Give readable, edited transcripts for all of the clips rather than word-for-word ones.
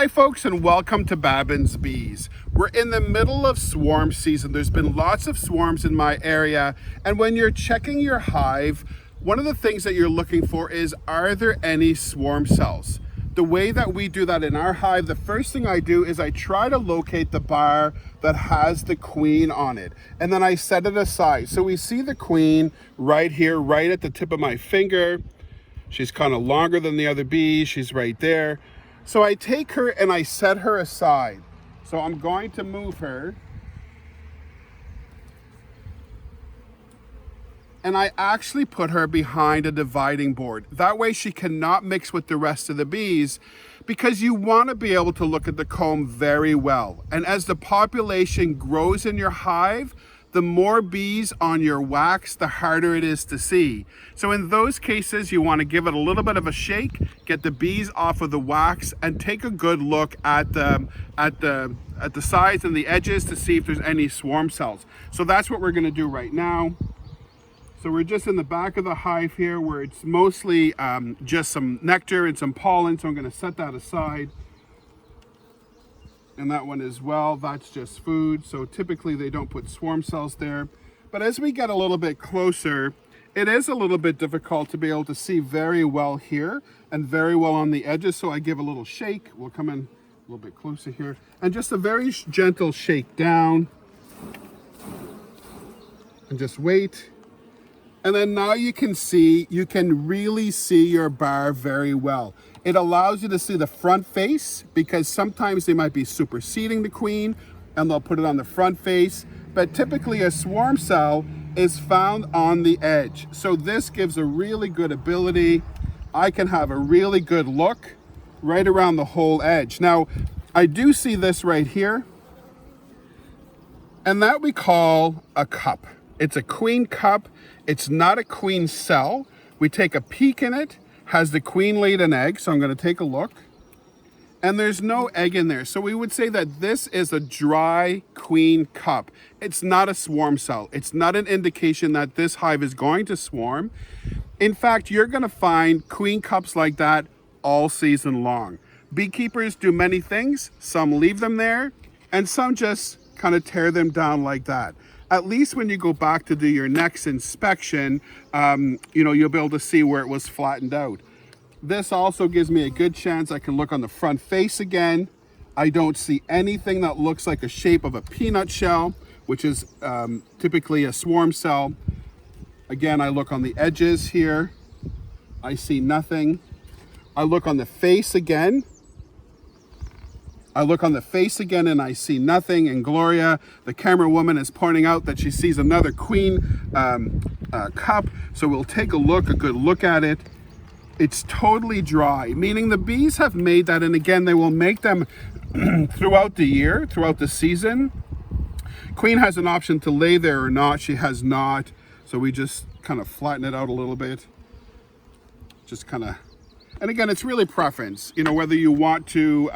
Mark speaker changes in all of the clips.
Speaker 1: Hi folks, and welcome to Babin's Bees. We're in the middle of swarm season. There's been lots of swarms in my area, and when you're checking your hive, one of the things that you're looking for is, are there any swarm cells? The way that we do that in our hive, the first thing I do is I try to locate the bar that has the queen on it, and then I set it aside. So we see the queen right here, right at the tip of my finger. She's kind of longer than the other bees. She's right there. So I take her and I set her aside. So I'm going to move her. And I actually put her behind a dividing board. That way she cannot mix with the rest of the bees, because you want to be able to look at the comb very well. And as the population grows in your hive, the more bees on your wax, the harder it is to see. So in those cases, you want to give it a little bit of a shake, get the bees off of the wax, and take a good look at the sides and the edges to see if there's any swarm cells. So that's what we're going to do right now. So we're just in the back of the hive here, where it's mostly just some nectar and some pollen. So I'm going to set that aside. And that one as well, that's just food. So typically they don't put swarm cells there. But as we get a little bit closer, it is a little bit difficult to be able to see very well here and very well on the edges. So I give a little shake. We'll come in a little bit closer here. And just a very gentle shake down. And just wait. And then now you can really see your bar very well. It allows you to see the front face, because sometimes they might be superseding the queen and they'll put it on the front face. But typically a swarm cell is found on the edge. So this gives a really good ability. I can have a really good look right around the whole edge. Now, I do see this right here, and that we call a cup. It's a queen cup. It's not a queen cell. We take a peek in it. Has the queen laid an egg? So I'm going to take a look. And there's no egg in there. So we would say that this is a dry queen cup. It's not a swarm cell. It's not an indication that this hive is going to swarm. In fact, you're going to find queen cups like that all season long. Beekeepers do many things. Some leave them there, and some just kind of tear them down like that. At least when you go back to do your next inspection, you'll be able to see where it was flattened out. This also gives me a good chance. I can look on the front face again. I don't see anything that looks like a shape of a peanut shell, which is typically a swarm cell. Again, I look on the edges here. I see nothing. I look on the face again. And I see nothing. And Gloria, the camera woman, is pointing out that she sees another queen cup. So we'll take a good look at it. It's totally dry, meaning the bees have made that. And again, they will make them throughout the year, throughout the season. Queen has an option to lay there or not. She has not. So we just kind of flatten it out a little bit. Just kind of. And again, it's really preference, whether you want to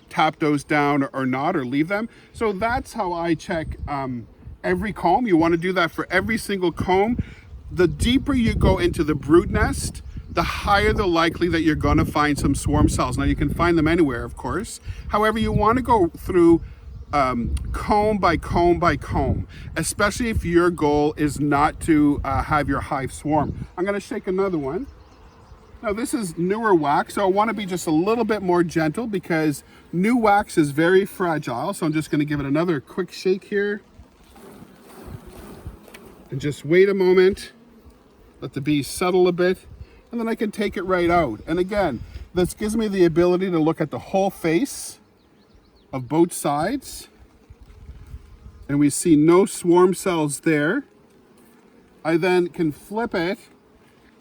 Speaker 1: tap those down or not, or leave them. So that's how I check every comb. You want to do that for every single comb. The deeper you go into the brood nest, the higher the likely that you're going to find some swarm cells. Now, you can find them anywhere, of course. However, you want to go through comb by comb by comb, especially if your goal is not to have your hive swarm. I'm going to shake another one. Now this is newer wax, so I want to be just a little bit more gentle, because new wax is very fragile. So I'm just going to give it another quick shake here. And just wait a moment. Let the bees settle a bit. And then I can take it right out. And again, this gives me the ability to look at the whole face of both sides. And we see no swarm cells there. I then can flip it,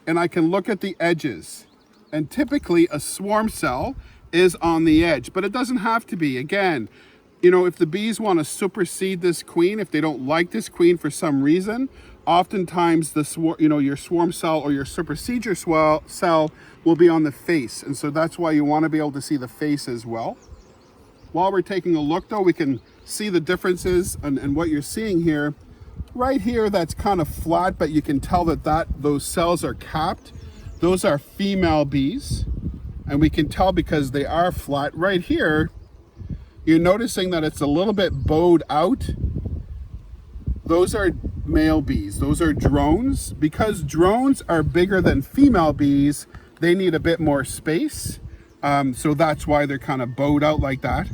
Speaker 1: and I can look at the edges. And typically a swarm cell is on the edge, but it doesn't have to be. Again, if the bees want to supersede this queen, if they don't like this queen for some reason, oftentimes your swarm cell or your supersedure cell will be on the face. And so that's why you want to be able to see the face as well. While we're taking a look though, we can see the differences and what you're seeing here. Right here, that's kind of flat, but you can tell that those cells are capped. Those are female bees. And we can tell because they are flat right here. You're noticing that it's a little bit bowed out. Those are male bees. Those are drones. Because drones are bigger than female bees, they need a bit more space. So that's why they're kind of bowed out like that.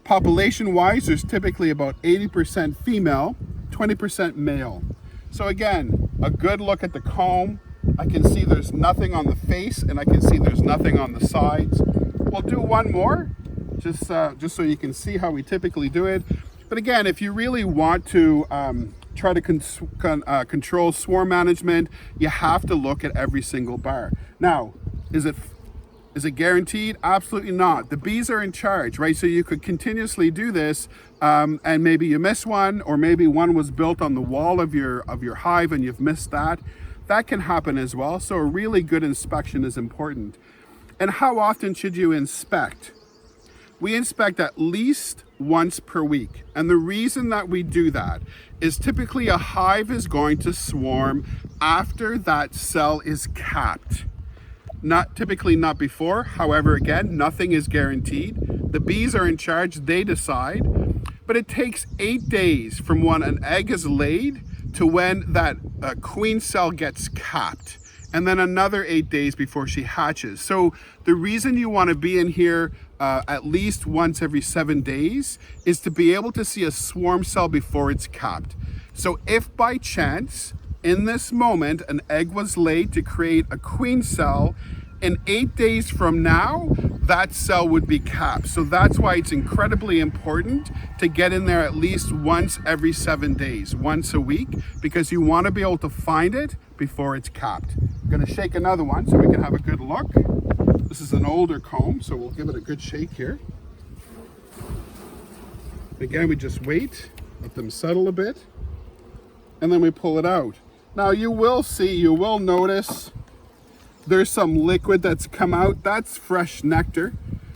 Speaker 1: Population-wise, there's typically about 80% female, 20% male. So again, a good look at the comb. I can see there's nothing on the face, and I can see there's nothing on the sides. We'll do one more, just so you can see how we typically do it. But again, if you really want to try to control swarm management, you have to look at every single bar. Now, is it guaranteed? Absolutely not. The bees are in charge, right? So you could continuously do this, and maybe you miss one, or maybe one was built on the wall of your hive and you've missed that. That can happen as well. So a really good inspection is important. And how often should you inspect? We inspect at least once per week. And the reason that we do that is typically a hive is going to swarm after that cell is capped. Typically not before. However, again, nothing is guaranteed. The bees are in charge, they decide. But it takes 8 days from when an egg is laid to when that queen cell gets capped, and then another 8 days before she hatches. So the reason you want to be in here at least once every 7 days is to be able to see a swarm cell before it's capped. So if by chance in this moment an egg was laid to create a queen cell, in 8 days from now, that cell would be capped. So that's why it's incredibly important to get in there at least once every 7 days, once a week, because you want to be able to find it before it's capped. I'm going to shake another one so we can have a good look. This is an older comb, so we'll give it a good shake here. Again, we just wait, let them settle a bit, and then we pull it out. Now you will notice there's some liquid that's come out. That's fresh nectar.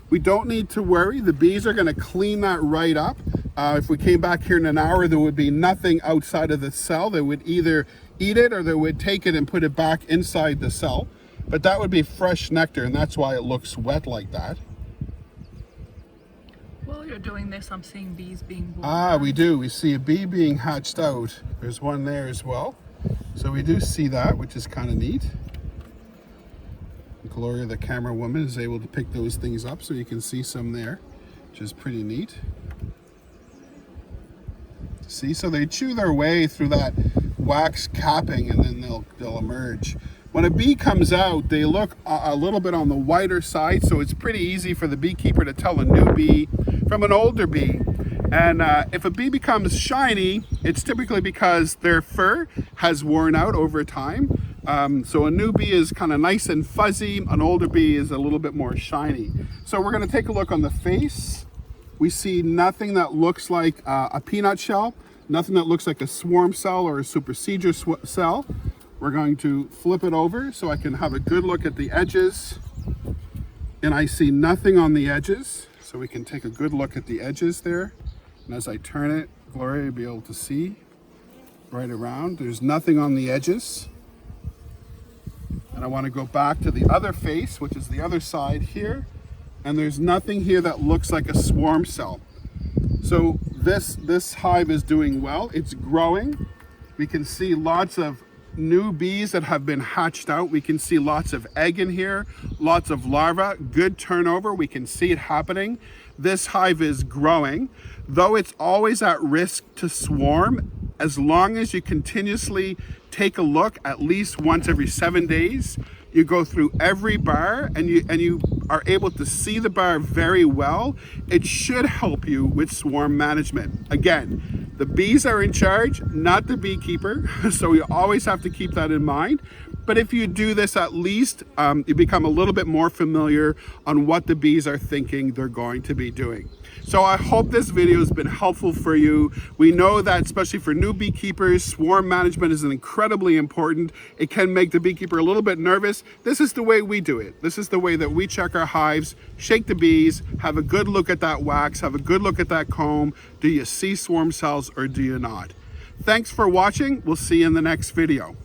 Speaker 1: We don't need to worry. The bees are going to clean that right up. If we came back here in an hour, there would be nothing outside of the cell. They would either eat it or they would take it and put it back inside the cell. But that would be fresh nectar, and that's why it looks wet like that.
Speaker 2: While you're doing this, I'm seeing bees being born.
Speaker 1: We do. We see a bee being hatched out. There's one there as well. So we do see that, which is kind of neat. Gloria, the camera woman, is able to pick those things up, so you can see some there, which is pretty neat. See, so they chew their way through that wax capping, and then they'll emerge. When a bee comes out, they look a little bit on the whiter side, so it's pretty easy for the beekeeper to tell a new bee from an older bee. And if a bee becomes shiny, it's typically because their fur has worn out over time. So a new bee is kind of nice and fuzzy. An older bee is a little bit more shiny. So we're going to take a look on the face. We see nothing that looks like a peanut shell, nothing that looks like a swarm cell or a supersedure cell. We're going to flip it over so I can have a good look at the edges. And I see nothing on the edges. So we can take a good look at the edges there. And as I turn it, Gloria will be able to see right around. There's nothing on the edges. And I want to go back to the other face, which is the other side here. And there's nothing here that looks like a swarm cell. So this hive is doing well. It's growing. We can see lots of new bees that have been hatched out. We can see lots of egg in here, lots of larvae, good turnover. We can see it happening. This hive is growing, though it's always at risk to swarm. As long as you continuously take a look at least once every 7 days, you go through every bar and you are able to see the bar very well, it should help you with swarm management. Again, the bees are in charge, not the beekeeper, so you always have to keep that in mind. But if you do this, at least you become a little bit more familiar on what the bees are thinking they're going to be doing. So I hope this video has been helpful for you. We know that especially for new beekeepers, swarm management is incredibly important. It can make the beekeeper a little bit nervous. This is the way we do it. This is the way that we check our hives, shake the bees, have a good look at that wax, have a good look at that comb. Do you see swarm cells or do you not? Thanks for watching. We'll see you in the next video.